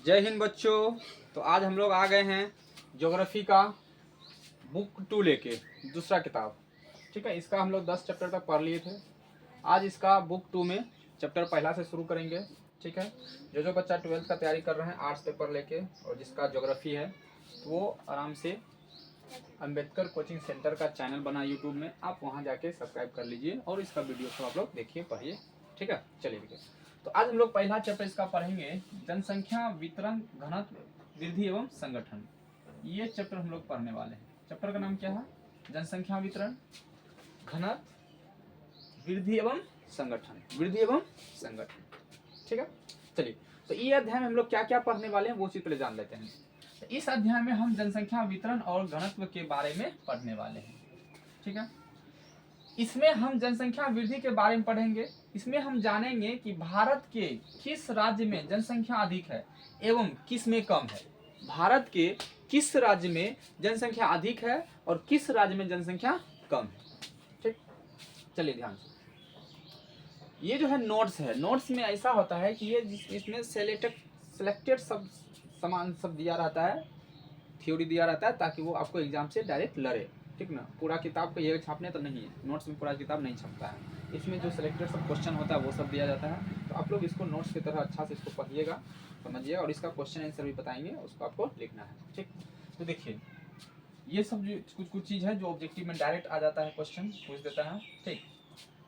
जय हिंद बच्चों। तो आज हम लोग आ गए हैं ज्योग्राफी का बुक 2 लेके, दूसरा किताब। ठीक है, इसका हम लोग 10 चैप्टर तक पढ़ लिए थे। आज इसका बुक 2 में चैप्टर पहला से शुरू करेंगे। ठीक है, जो बच्चा 12th का तैयारी कर रहे हैं आर्ट्स पेपर लेके और जिसका ज्योग्राफी है तो वो आराम से अंबेडकर कोचिंग सेंटर का चैनल बना यूट्यूब में, आप वहाँ जाके सब्सक्राइब कर लीजिए और इसका वीडियो को आप लोग देखिए, पढ़िए। ठीक है, चलिए देखिए। तो आज हम लोग पहला चैप्टर इसका पढ़ेंगे, जनसंख्या वितरण, घनत्व, वृद्धि एवं संगठन। ये चैप्टर हम लोग पढ़ने वाले हैं। चैप्टर का नाम क्या है? जनसंख्या वितरण, घनत्व, वृद्धि एवं संगठन। वृद्धि एवं संगठन। ठीक है, चलिए। तो ये अध्याय में हम लोग क्या क्या पढ़ने वाले हैं वो चीज पहले जान लेते हैं। तो इस अध्याय में हम जनसंख्या वितरण और घनत्व के बारे में पढ़ने वाले हैं। ठीक है, इसमें हम जनसंख्या वृद्धि के बारे में पढ़ेंगे। इसमें हम जानेंगे कि भारत के किस राज्य में जनसंख्या अधिक है एवं किस में कम है। भारत के किस राज्य में जनसंख्या अधिक है और किस राज्य में जनसंख्या कम है। ठीक, चलिए ध्यान से। ये जो है नोट्स है, नोट्स में ऐसा होता है कि ये इसमें सिलेक्टेड सब समान सब दिया रहता है, थ्योरी दिया रहता है, ताकि वो आपको एग्जाम से डायरेक्ट लड़े। ठीक ना, पूरा किताब को ये छापने तो नहीं है, नोट्स में पूरा किताब नहीं छपता है। इसमें जो सिलेक्टेड सब क्वेश्चन होता है वो सब दिया जाता है। तो आप लोग इसको नोट्स की तरह अच्छा से इसको पढ़िएगा, समझिएगा और इसका क्वेश्चन आंसर भी बताएंगे, उसको आपको लिखना है। ठीक, तो देखिए ये सब जो कुछ चीज़ है जो ऑब्जेक्टिव में डायरेक्ट आ जाता है, क्वेश्चन पूछ देता है। ठीक,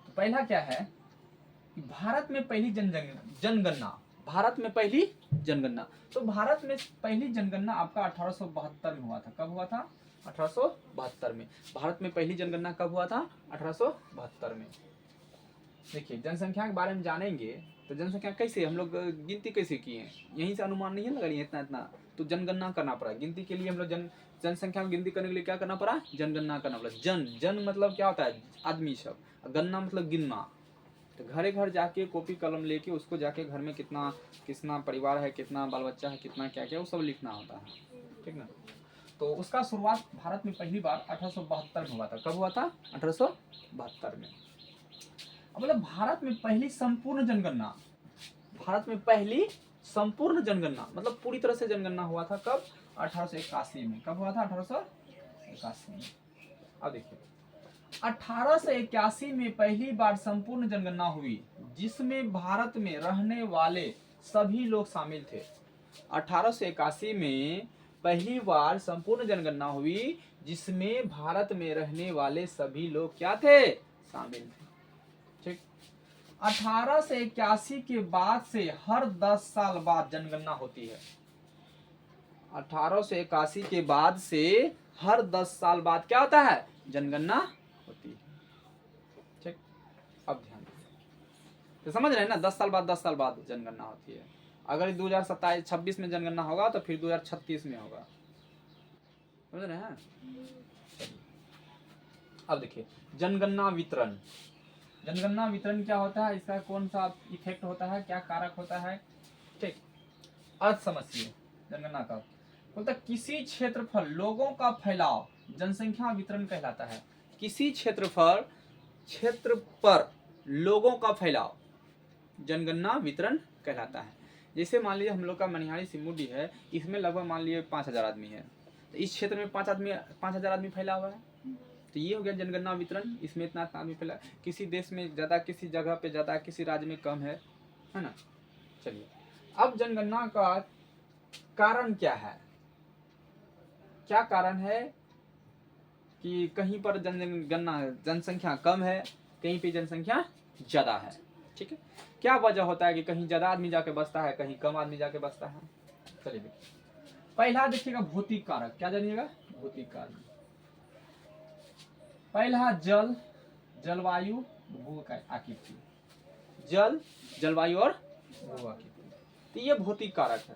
तो पहला क्या है, भारत में पहली जनगणना। भारत में पहली जनगणना, तो भारत में पहली जनगणना आपका 1872 में हुआ था। कब हुआ था? 1872 में। भारत में पहली जनगणना कब हुआ था? 1872 में। देखिए जनसंख्या के बारे में जानेंगे तो जनसंख्या कैसे हम लोग गिनती कैसे किए हैं, यहीं से अनुमान नहीं है लगा लिए इतना इतना, तो जनगणना करना पड़ा। गिनती के लिए हम लोग जनसंख्या की गिनती करने के लिए क्या करना पड़ा? जनगणना करना पड़ा। जन मतलब क्या होता है? आदमी सब। गणना मतलब गिनना। तो घरे घर जाके कॉपी कलम लेके उसको जाके घर में कितना परिवार है, कितना बाल बच्चा है, कितना क्या क्या, वो सब लिखना होता है। ठीक ना, तो उसका शुरुआत भारत में पहली बार 1872 में हुआ था। कब हुआ था? 1872 में। अब मतलब भारत में पहली संपूर्ण जनगणना, भारत में पहली संपूर्ण जनगणना मतलब पूरी तरह से जनगणना हुआ था। कब? 1881 में। कब हुआ था? 1881 में। अब देखिए 1881 में पहली बार संपूर्ण जनगणना हुई जिसमें भारत में रहने वाले सभी लोग शामिल थे। 1881 में पहली बार संपूर्ण जनगणना हुई जिसमें भारत में रहने वाले सभी लोग क्या थे? शामिल थे। ठीक, 1881 के बाद से हर 10 साल बाद जनगणना होती है। 1881 के बाद से हर 10 साल बाद क्या होता है? जनगणना होती है। ठीक, अब ध्यान तो समझ रहे हैं ना, 10 साल बाद 10 साल बाद जनगणना होती है। अगर 2026 में जनगणना होगा तो फिर 2036 में होगा। समझ रहे हैं? अब देखिए जनगणना वितरण। जनगणना वितरण क्या होता है, इसका कौन सा इफेक्ट होता है, क्या कारक होता है? ठीक, अर्थ समझिए। जनगणना का बोलता है किसी क्षेत्रफल लोगों का फैलाव जनसंख्या वितरण कहलाता है। किसी क्षेत्र पर लोगों का फैलाव जनगणना वितरण कहलाता है। जैसे मान लीजिए हम लोग का मनिहारी सिमुडी है, इसमें लगभग मान लीजिए 5000 आदमी है, तो इस क्षेत्र में 5000 आदमी फैला हुआ है, तो ये हो गया जनगणना वितरण। इसमें इतना आदमी फैला, किसी देश में ज़्यादा, किसी जगह पे ज़्यादा, किसी राज्य में कम है ना। चलिए, अब जनगणना का कारण क्या है? क्या कारण है कि कहीं पर जनसंख्या कम है, कहीं पे जनसंख्या ज़्यादा है। ठीक है, क्या वजह होता है कि कहीं ज़्यादा आदमी जाके बसता है, कहीं कम आदमी जाके बसता है? चलिए देखिए, पहला देखिएगा भौतिक कारक। क्या जानिएगा? भौतिक कारक। पहला जल, जलवायु, भू आकृति। जल, जलवायु और भू आकृति, तो ये भौतिक कारक है।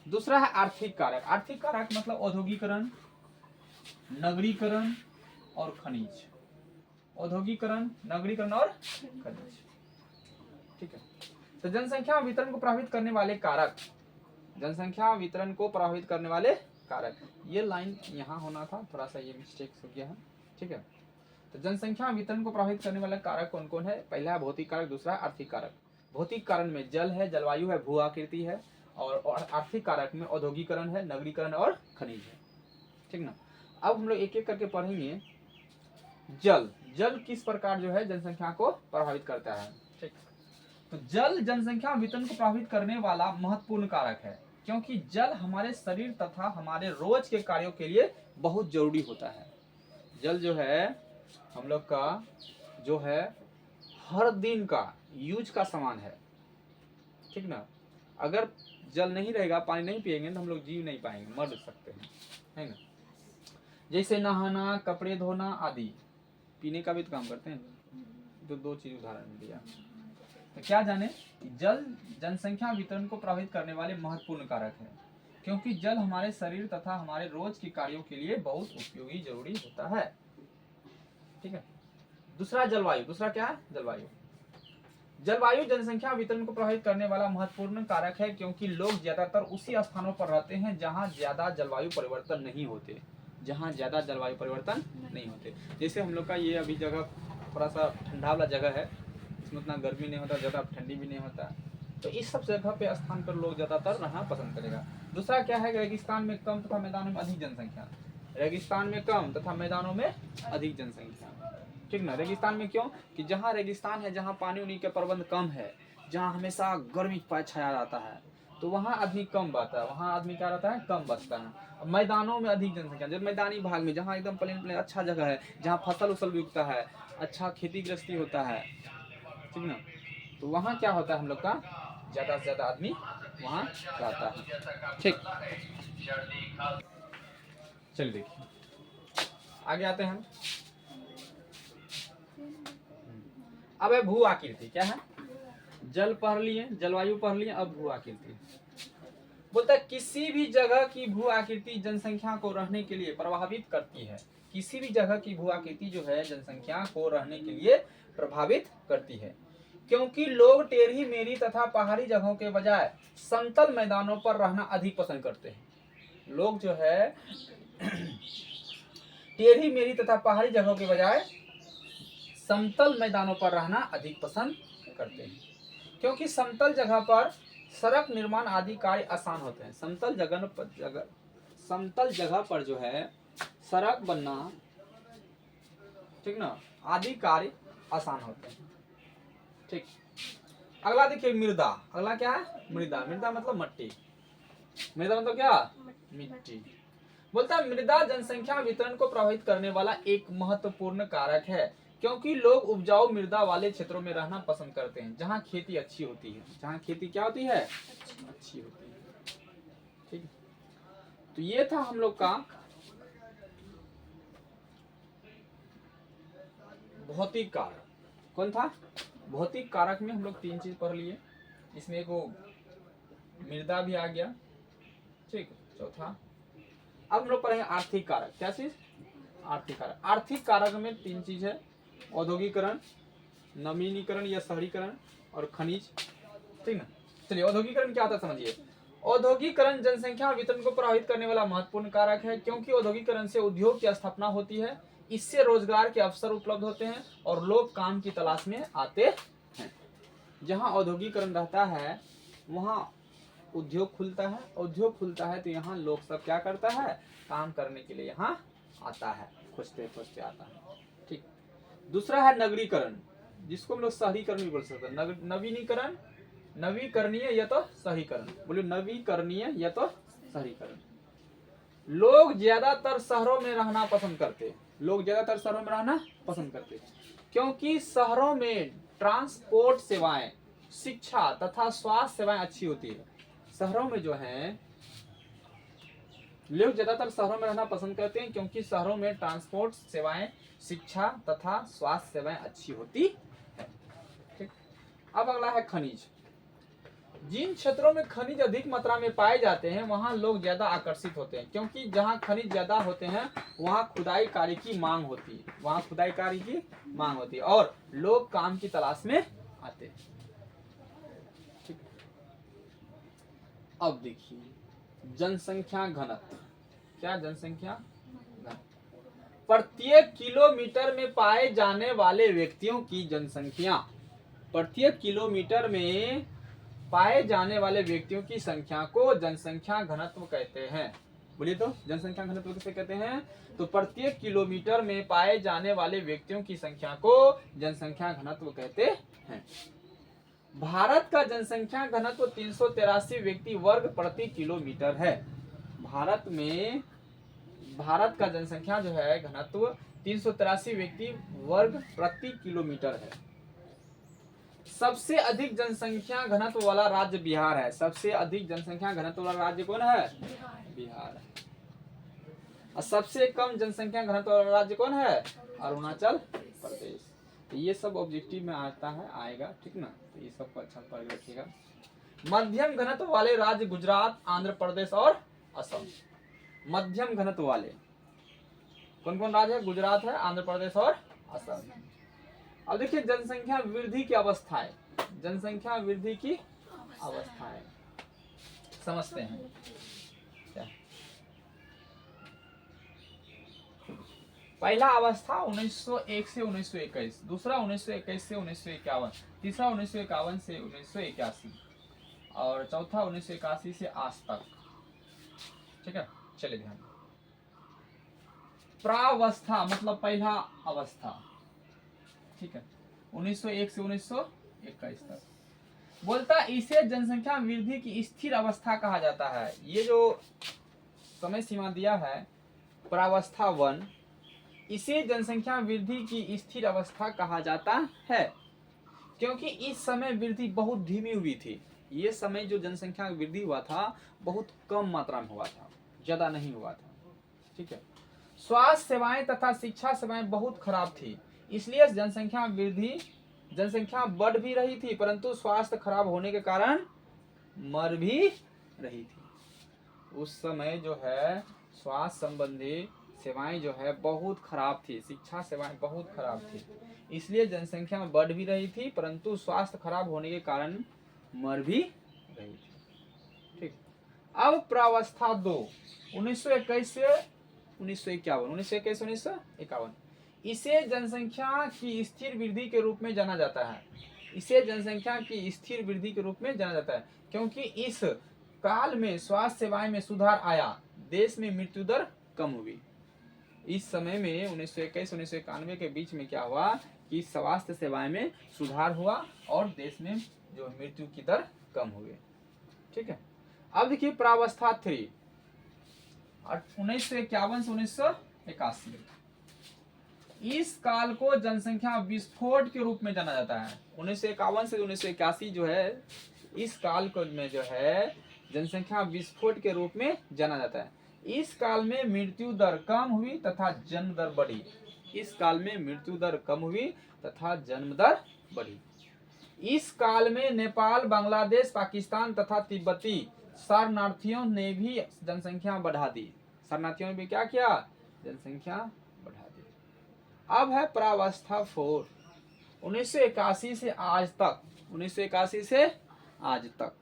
दूसरा है आर्थिक कारक। आर्थिक कारक मतलब औद्योगिकरण, नगरीकरण और खनिज। औद्योगिकरण, नगरीकरण और खनिज। ठीक है, तो जनसंख्या वितरण को प्रभावित करने वाले कारक, जनसंख्या वितरण को प्रभावित करने वाले कारक, ये लाइन यहाँ होना था, थोड़ा सा ये मिस्टेक हो गया है। ठीक है, तो जनसंख्या वितरण को प्रभावित करने वाले कारक कौन कौन है? पहला है भौतिक कारक, दूसरा है आर्थिक कारक। भौतिक कारण में जल है, जलवायु है, भू आकृति है, और आर्थिक कारक में औद्योगिकरण है, नगरीकरण और खनिज है। ठीक ना। अब हम लोग एक एक करके पढ़ेंगे। जल, जल किस प्रकार जो है जनसंख्या को प्रभावित करता है। ठीक, तो जल जनसंख्या वितरण को प्रभावित करने वाला महत्वपूर्ण कारक है, क्योंकि जल हमारे शरीर तथा हमारे रोज के कार्यों के लिए बहुत जरूरी होता है। जल जो है हम लोग का जो है हर दिन का यूज का सामान है। ठीक ना। अगर जल नहीं रहेगा, पानी नहीं पिएंगे तो हम लोग जीव नहीं पाएंगे, मर सकते हैं, है ना। जैसे नहाना, कपड़े धोना आदि, पीने का भी तो काम करते हैं। तो दो चीज उदाहरण दिया। तो क्या जाने, जल जनसंख्या वितरण को प्रभावित करने वाले महत्वपूर्ण कारक है, क्योंकि जल हमारे शरीर तथा हमारे रोज के कार्यों के लिए बहुत उपयोगी जरूरी होता है। ठीक है। दूसरा जलवायु, दूसरा क्या है, जलवायु। जलवायु जनसंख्या वितरण को प्रभावित करने वाला महत्वपूर्ण कारक है, क्योंकि लोग ज्यादातर उसी स्थानों पर रहते हैं जहां ज्यादा जलवायु परिवर्तन नहीं होते, जहां ज्यादा जलवायु परिवर्तन नहीं होते। जैसे हम लोग का ये अभी जगह थोड़ा सा ठंडा वाला जगह है, इसमें उतना गर्मी नहीं होता, ज्यादा ठंडी भी नहीं होता, तो इस सब जगह पे स्थान पर लोग ज्यादातर रहना पसंद करेगा। दूसरा क्या है, रेगिस्तान में कम तथा मैदानों में अधिक जनसंख्या। रेगिस्तान में कम तथा मैदानों में अधिक जनसंख्या। ठीक ना। रेगिस्तान में क्यों, कि जहाँ रेगिस्तान है, जहाँ पानी उनी के प्रबंध कम है, जहाँ हमेशा गर्मी छाया रहता है, तो वहाँ आदमी कम बसता है, वहाँ आदमी क्या रहता है, कम बसता है। मैदानों में अधिक जनसंख्या, जब मैदानी भाग में जहाँ एकदम प्लेन प्लेन अच्छा जगह है, जहाँ फसल उसल भी उगता है, अच्छा खेती गृहस्थी होता है, ठीक ना, तो वहाँ क्या होता है, हम लोग का ज्यादा से ज्यादा आदमी वहाँ रहता है। ठीक, चलिए देखिए आगे आते हैं। अब है भू आकृति, क्या है, जल पढ़ लिए, जलवायु पढ़ लिए, अब भू आकृति। बोलता है किसी भी जगह की भू आकृति जनसंख्या को रहने के लिए प्रभावित करती है। किसी भी जगह की भू आकृति जो है जनसंख्या को रहने के लिए प्रभावित करती है, क्योंकि लोग टेढ़ी मेढ़ी तथा पहाड़ी जगहों के बजाय समतल मैदानों पर रहना अधिक पसंद करते हैं। लोग जो है टेढ़ी मेढ़ी तथा पहाड़ी जगहों के बजाय समतल मैदानों पर रहना अधिक पसंद करते हैं, क्योंकि समतल जगह पर सड़क निर्माण आदि कार्य आसान होते हैं। समतल जगह पर जो है सड़क बनना, ठीक ना, आदि कार्य आसान होते हैं। ठीक, अगला देखिए मृदा। अगला क्या है, मृदा। मृदा मतलब मट्टी। मृदा मतलब क्या, मिट्टी। बोलता है मृदा जनसंख्या वितरण को प्रभावित करने वाला एक महत्वपूर्ण कारक है, क्योंकि लोग उपजाऊ मृदा वाले क्षेत्रों में रहना पसंद करते हैं, जहाँ खेती अच्छी होती है। जहाँ खेती क्या होती है, अच्छी होती है। ठीक, तो ये था हम लोग का भौतिक कारक। कौन था, भौतिक कारक में हम लोग तीन चीज पढ़ लिए, इसमें एक वो मृदा भी आ गया। ठीक, चौथा अब हम लोग पढ़ेंगे आर्थिक कारक। क्या चीज, आर्थिक कारक। आर्थिक कारक में तीन चीज है, औद्योगिकरण, नवीनीकरण या शहरीकरण और खनिज। ठीक ना। चलिए औद्योगिकरण क्या होता है समझिए। औद्योगिकरण जनसंख्या वितरण को प्रभावित करने वाला महत्वपूर्ण कारक है, क्योंकि औद्योगिकरण से उद्योग की स्थापना होती है, इससे रोजगार के अवसर उपलब्ध होते हैं और लोग काम की तलाश में आते हैं। जहाँ औद्योगिकरण रहता है वहाँ उद्योग खुलता है, उद्योग खुलता है तो यहाँ लोग सब क्या करता है, काम करने के लिए यहाँ आता है, खोजते खोजते आता है। ठीक, दूसरा है नगरीकरण, जिसको हम लोग शहरीकरण भी बोल सकते हैं। नवीनीकरण, नवीकरणीय या तो शहरीकरण। बोलिए नवीकरणीय या तो शहरीकरण। लोग ज्यादातर शहरों में रहना पसंद करते, लोग ज्यादातर शहरों में रहना पसंद करते, क्योंकि शहरों में ट्रांसपोर्ट सेवाएं, शिक्षा तथा स्वास्थ्य सेवाएं अच्छी होती है। शहरों में जो है लोग ज्यादातर शहरों में रहना पसंद करते हैं, क्योंकि शहरों में ट्रांसपोर्ट सेवाएं, शिक्षा तथा स्वास्थ्य सेवाएं अच्छी होती है। ठीक, अब अगला है खनिज। जिन क्षेत्रों में खनिज अधिक मात्रा में पाए जाते हैं वहां लोग ज्यादा आकर्षित होते हैं, क्योंकि जहां खनिज ज्यादा होते हैं वहां खुदाई कार्य की मांग होती है, वहां खुदाई कार्य की मांग होती है और लोग काम की तलाश में आते हैं। ठीक, अब देखिए जनसंख्या घनत्व। क्या, जनसंख्या घनत्व। प्रत्येक किलोमीटर में पाए जाने वाले व्यक्तियों की जनसंख्या, प्रत्येक किलोमीटर में पाए जाने वाले व्यक्तियों की संख्या को जनसंख्या घनत्व कहते हैं। बोलिए तो जनसंख्या घनत्व किसे कहते हैं? तो प्रत्येक किलोमीटर में पाए जाने वाले व्यक्तियों की संख्या को जनसंख्या घनत्व कहते हैं। भारत का जनसंख्या घनत्व 383 व्यक्ति वर्ग प्रति किलोमीटर है। भारत का जनसंख्या जो है घनत्व 383 व्यक्ति वर्ग प्रति किलोमीटर है। सबसे अधिक जनसंख्या घनत्व वाला राज्य बिहार है। सबसे अधिक जनसंख्या घनत्व वाला राज्य कौन है? बिहार है। और सबसे कम जनसंख्या घनत्व वाला राज्य कौन है? अरुणाचल प्रदेश। तो ये सब ऑब्जेक्टिव में आता है, आएगा, ठीक ना। तो ये सब को अच्छा पढ़ रखिएगा। मध्यम घनत्व वाले राज्य गुजरात, आंध्र प्रदेश और असम। मध्यम घनत्व वाले कौन कौन राज्य है? गुजरात है, आंध्र प्रदेश और असम। अब देखिए जनसंख्या वृद्धि की अवस्थाएं। जनसंख्या वृद्धि की अवस्थाएं समझते हैं क्या? पहला अवस्था 1901 से 1921, दूसरा 1921 से 1951, तीसरा 1951 से 1981 और चौथा 1981 से आज तक। ठीक है, चलिए ध्यान। प्रावस्था मतलब पहला अवस्था, ठीक है, 1901 से 1921 तक। बोलता इसे जनसंख्या वृद्धि की स्थिर अवस्था कहा जाता है। ये जो समय सीमा दिया है प्रावस्था 1, इसे जनसंख्या वृद्धि की स्थिर अवस्था कहा जाता है, क्योंकि इस समय वृद्धि बहुत धीमी हुई थी। ये समय जो जनसंख्या वृद्धि हुआ था बहुत कम मात्रा में हुआ था, ज्यादा नहीं हुआ था। ठीक है, स्वास्थ्य सेवाएं तथा शिक्षा सेवाएं बहुत खराब थी, इसलिए जनसंख्या बढ़ भी रही थी, परंतु स्वास्थ्य खराब होने के कारण मर भी रही थी। उस समय जो है स्वास्थ्य संबंधी सेवाएं जो है बहुत खराब थी, शिक्षा सेवाएं बहुत खराब थी, इसलिए जनसंख्या बढ़ भी रही थी, परंतु स्वास्थ्य खराब होने के कारण मर भी रही थी। ठीक, अब प्रावस्था 2 1921 से 1951, 1921 से 1951, इसे जनसंख्या की स्थिर वृद्धि के रूप में जाना जाता है। इसे जनसंख्या की स्थिर वृद्धि के रूप में जाना जाता है, क्योंकि इस काल में स्वास्थ्य सेवाएं में सुधार आया, देश में मृत्यु दर कम हुई। इस समय में 1921 1991 के बीच में क्या हुआ कि स्वास्थ्य सेवाएं में सुधार हुआ और देश में जो मृत्यु की दर कम हुई। ठीक है, अब देखिए प्रावस्था 3 1951 से 1981, इस काल को जनसंख्या विस्फोट के रूप में जाना जाता है। 1951 से 1981 जो है, इस काल को में जो है जनसंख्या विस्फोट के रूप में जाना जाता है। इस काल में मृत्यु दर कम हुई तथा जन्म दर बढ़ी। इस काल में मृत्यु दर कम हुई तथा जन्म दर बढ़ी। इस काल में नेपाल, बांग्लादेश, पाकिस्तान तथा तिब्बती शरणार्थियों ने भी जनसंख्या बढ़ा दी। शरणार्थियों ने भी क्या किया? जनसंख्या बढ़ा दी। अब है प्रावस्था 4 1981 से आज तक। 1981 से आज तक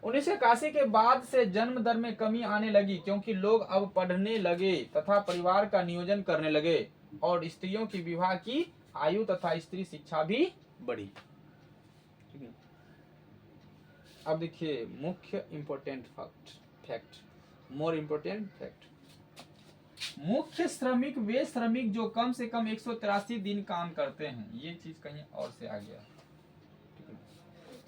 1981 के बाद से जन्म दर में कमी आने लगी, क्योंकि लोग अब पढ़ने लगे तथा परिवार का नियोजन करने लगे और स्त्रियों की विवाह की आयु तथा स्त्री शिक्षा भी बढ़ी। ठीक है, अब देखिए मुख्य इंपोर्टेंट फैक्ट, मोर इंपोर्टेंट फैक्ट। मुख्य श्रमिक वे श्रमिक जो कम से कम 183 दिन काम करते हैं। ये चीज कहीं और से आ गया।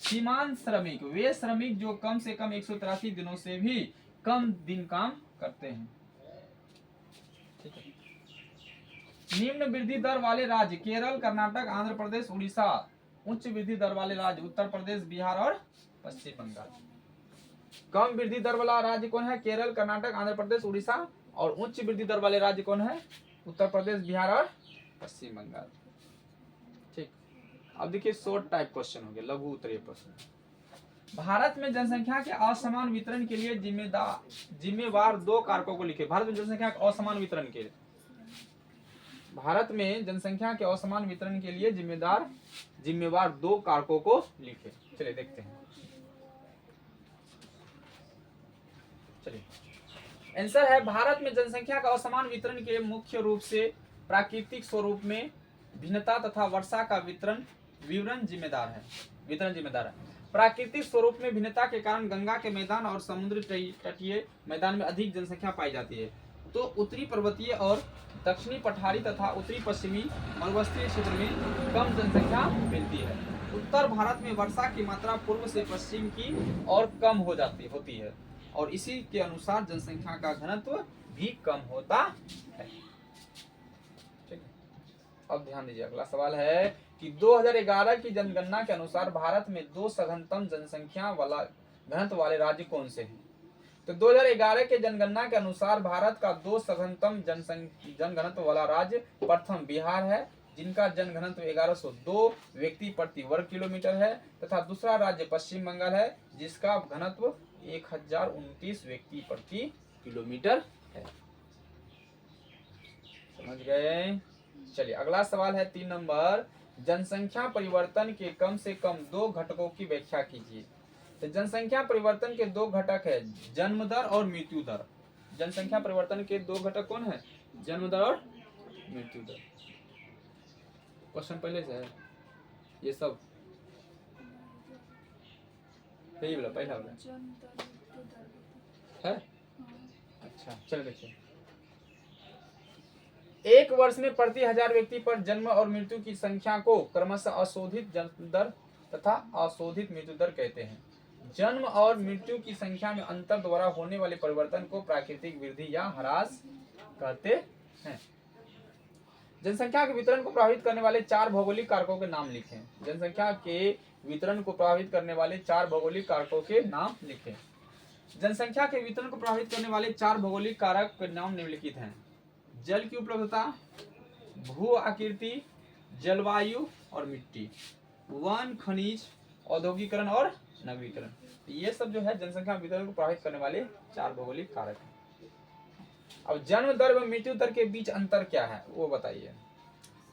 सीमांत श्रमिक वे श्रमिक जो कम से कम 183 दिनों से भी कम दिन काम करते हैं। ठीक है, निम्न वृद्धि दर वाले राज्य केरल, कर्नाटक, आंध्र प्रदेश, उड़ीसा। उच्च वृद्धि दर वाले राज्य उत्तर प्रदेश, बिहार और पश्चिम बंगाल। कम वृद्धि दर वाला राज्य कौन है? केरल, कर्नाटक, आंध्र प्रदेश, उड़ीसा। और उच्च वृद्धि दर वाले राज्य कौन है? उत्तर प्रदेश, बिहार और पश्चिम बंगाल। ठीक, अब देखिए शॉर्ट टाइप क्वेश्चन हो गया, लघु उत्तरीय प्रश्न। भारत में जनसंख्या के असमान वितरण के लिए जिम्मेवार 2 कारकों को लिखे। भारत में जनसंख्या के असमान वितरण के लिए, भारत में जनसंख्या के असमान वितरण के लिए जिम्मेवार 2 कारकों को लिखे। चलिए देखते हैं। चलिए आंसर है, भारत में जनसंख्या का असमान वितरण के लिए मुख्य रूप से प्राकृतिक स्वरूप में भिन्नता तथा वर्षा का वितरण जिम्मेदार है। प्राकृतिक स्वरूप में भिन्नता के कारण गंगा के मैदान और समुद्र तटीय मैदान में अधिक जनसंख्या पाई जाती है, तो उत्तरी पर्वतीय और दक्षिणी पठारी तथा उत्तरी पश्चिमी मरुस्थलीय क्षेत्र में कम जनसंख्या मिलती है। उत्तर भारत में वर्षा की मात्रा पूर्व से पश्चिम की और कम होती है और इसी के अनुसार जनसंख्या का घनत्व भी कम होता है। ठीक है, अब ध्यान दीजिए, अगला सवाल है कि 2011 की जनगणना के अनुसार भारत में 2 सघनतम जनसंख्या वाला घनत्व वाले राज्य कौन से हैं? तो 2011 के जनगणना के अनुसार भारत का 2 सघनतम जनघनत्व वाला राज्य प्रथम बिहार है, जिनका जनघनत्व 1102 व्यक्ति प्रति वर्ग किलोमीटर है, तथा दूसरा राज्य पश्चिम बंगाल है, जिसका घनत्व 1029 व्यक्ति प्रति किलोमीटर है। समझ गए? चलिए अगला सवाल है 3 नंबर, जनसंख्या परिवर्तन के कम से कम 2 घटकों की व्याख्या कीजिए। तो जनसंख्या परिवर्तन के 2 घटक है, जन्म दर और मृत्यु दर। जनसंख्या परिवर्तन के 2 घटक कौन है? जन्म दर और मृत्यु दर। क्वेश्चन पहले से है ये सब, यही बोला पहला वाला है। अच्छा चलो देखिए, एक वर्ष में प्रति 1000 व्यक्ति पर जन्म और मृत्यु की संख्या को क्रमशः अशोधित जन्म दर तथा अशोधित मृत्यु दर कहते हैं। जन्म और मृत्यु की संख्या में अंतर द्वारा होने वाले परिवर्तन को प्राकृतिक वृद्धि या ह्रास कहते हैं। जनसंख्या के वितरण को प्रभावित करने वाले 4 भौगोलिक कारकों के नाम लिखें। जनसंख्या के वितरण को प्रभावित करने वाले 4 भौगोलिक कारकों के नाम लिखें। जनसंख्या के वितरण को प्रभावित करने वाले 4 भौगोलिक कारक के नाम निम्नलिखित हैं: जल की उपलब्धता, भू आकृति, जलवायु और मिट्टी, वन, खनिज, औद्योगिकरण और नगरीकरण। ये सब जो है जनसंख्या वितरण को प्रभावित करने वाले 4 भौगोलिक कारक हैं। अब जन्म दर व मृत्यु दर के बीच अंतर क्या है वो बताइए।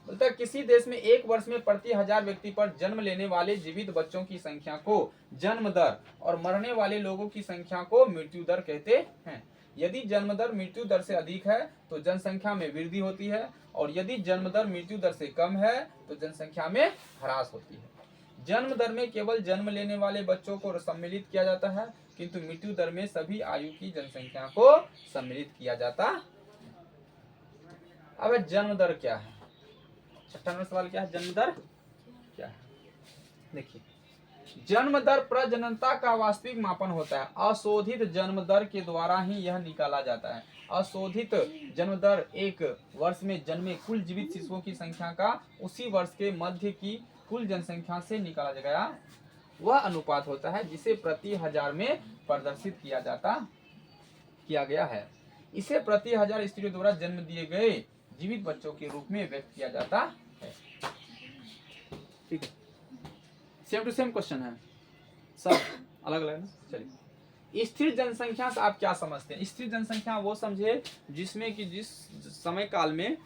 बोलता है किसी देश में एक वर्ष में प्रति 1000 व्यक्ति पर जन्म लेने वाले जीवित बच्चों की संख्या को जन्म दर और मरने वाले लोगों की संख्या को मृत्यु दर कहते हैं। यदि जन्म दर मृत्यु दर से अधिक है तो जनसंख्या में वृद्धि होती है, और यदि जन्म दर मृत्यु दर से कम है तो जनसंख्या में ह्रास होती है। जन्म दर में केवल जन्म लेने वाले बच्चों को सम्मिलित किया जाता है, किंतु मृत्यु दर में सभी आयु की जनसंख्या को सम्मिलित किया जाता है। अब जन्म दर क्या है? 6वां नंबर सवाल क्या है? जन्म दर क्या है? देखिए, जन्म दर प्रजननता का वास्तविक मापन होता है। अशोधित जन्म दर के द्वारा ही यह निकाला जाता है। अशोधित जन्म दर एक वर्ष में जन्मे कुल जीवित शिशुओं की संख्या का उसी वर्ष के मध्य की कुल जनसंख्या से निकाला गया वह अनुपात होता है, जिसे प्रति 1000 में प्रदर्शित किया गया है। इसे प्रति 1000 स्त्रियों द्वारा जन्म दिए गए जीवित बच्चों के रूप में व्यक्त किया जाता है। ठीक है, सेम टू सेम क्वेश्चन है, सब अलग अलग है। चलिए, स्थिर जनसंख्या से आप क्या समझते हैं? स्थिर जनसंख्या वो समझे जिसमें कि जिस समय काल में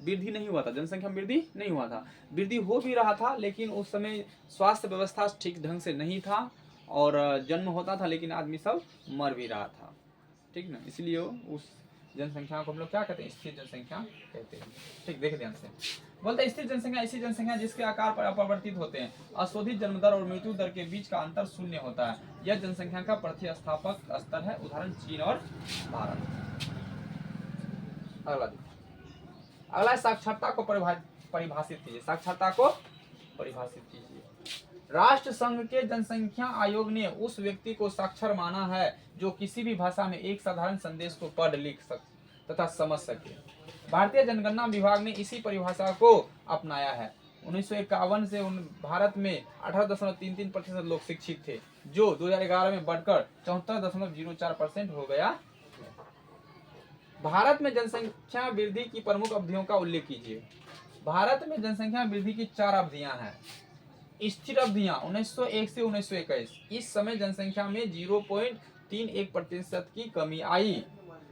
वृद्धि नहीं हुआ था, जनसंख्या में वृद्धि नहीं हुआ था, वृद्धि हो भी रहा था लेकिन उस समय स्वास्थ्य व्यवस्था ठीक ढंग से नहीं था और जन्म होता था लेकिन आदमी सब मर भी रहा था। ठीक ना, इसलिए उस जनसंख्या को हम लोग क्या कहते हैं? स्थिर जनसंख्या कहते हैं। ठीक, देख ध्यान से। बोलते हैं स्थिर जनसंख्या ऐसी जनसंख्या जिसके आकार पर अपरिवर्तित होते हैं। अशोधित जन्म दर और मृत्यु दर के बीच का अंतर शून्य होता है। यह जनसंख्या का प्रतिस्थापक स्तर है, उदाहरण चीन और भारत। अगला साक्षरता को परिभाषित कीजिए। साक्षरता को परिभाषित कीजिए। राष्ट्र संघ के जनसंख्या आयोग ने उस व्यक्ति को साक्षर माना है जो किसी भी भाषा में एक साधारण संदेश को पढ़ लिख सके तथा समझ सके। भारतीय जनगणना विभाग ने इसी परिभाषा को अपनाया है। 1951 से भारत में 18.33% लोग शिक्षित थे, जो 2011 में बढ़कर 74.04% हो गया। भारत में जनसंख्या वृद्धि की प्रमुख अवधियों का उल्लेख कीजिए। भारत में जनसंख्या वृद्धि की 4 अवधियां हैं। स्थिर अवधियां 1901 से 1921। इस समय जनसंख्या में 0.31% की कमी आई।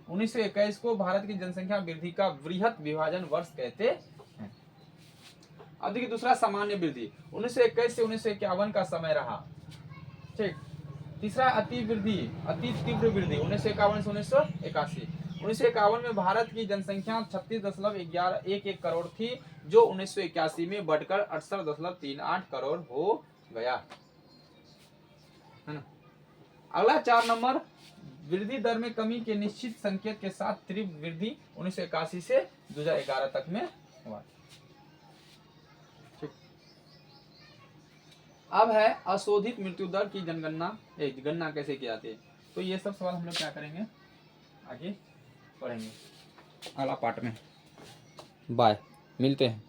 1921 को भारत की जनसंख्या वृद्धि का वृहत विभाजन वर्ष कहते हैं। अब देखिए दूसरा सामान्य वृद्धि 1921 से 1951 का समय रहा। ठीक, तीसरा अति तीव्र वृद्धि 1951 से 1981। 1951 में भारत की जनसंख्या 36.11 करोड़ थी, जो 1981 में बढ़कर 68.38 करोड़ हो गया। है ना। अगला 4 नंबर, वृद्धि दर में कमी के निश्चित संकेत के साथ तीव्र वृद्धि 1981 से 2011 तक में हुआ। अब है अशोधित मृत्यु दर की गणना कैसे की जाती है। तो ये सब सवाल हम लोग क्या करेंगे, आगे पढ़ेंगे अगला पार्ट में। बाय, मिलते हैं।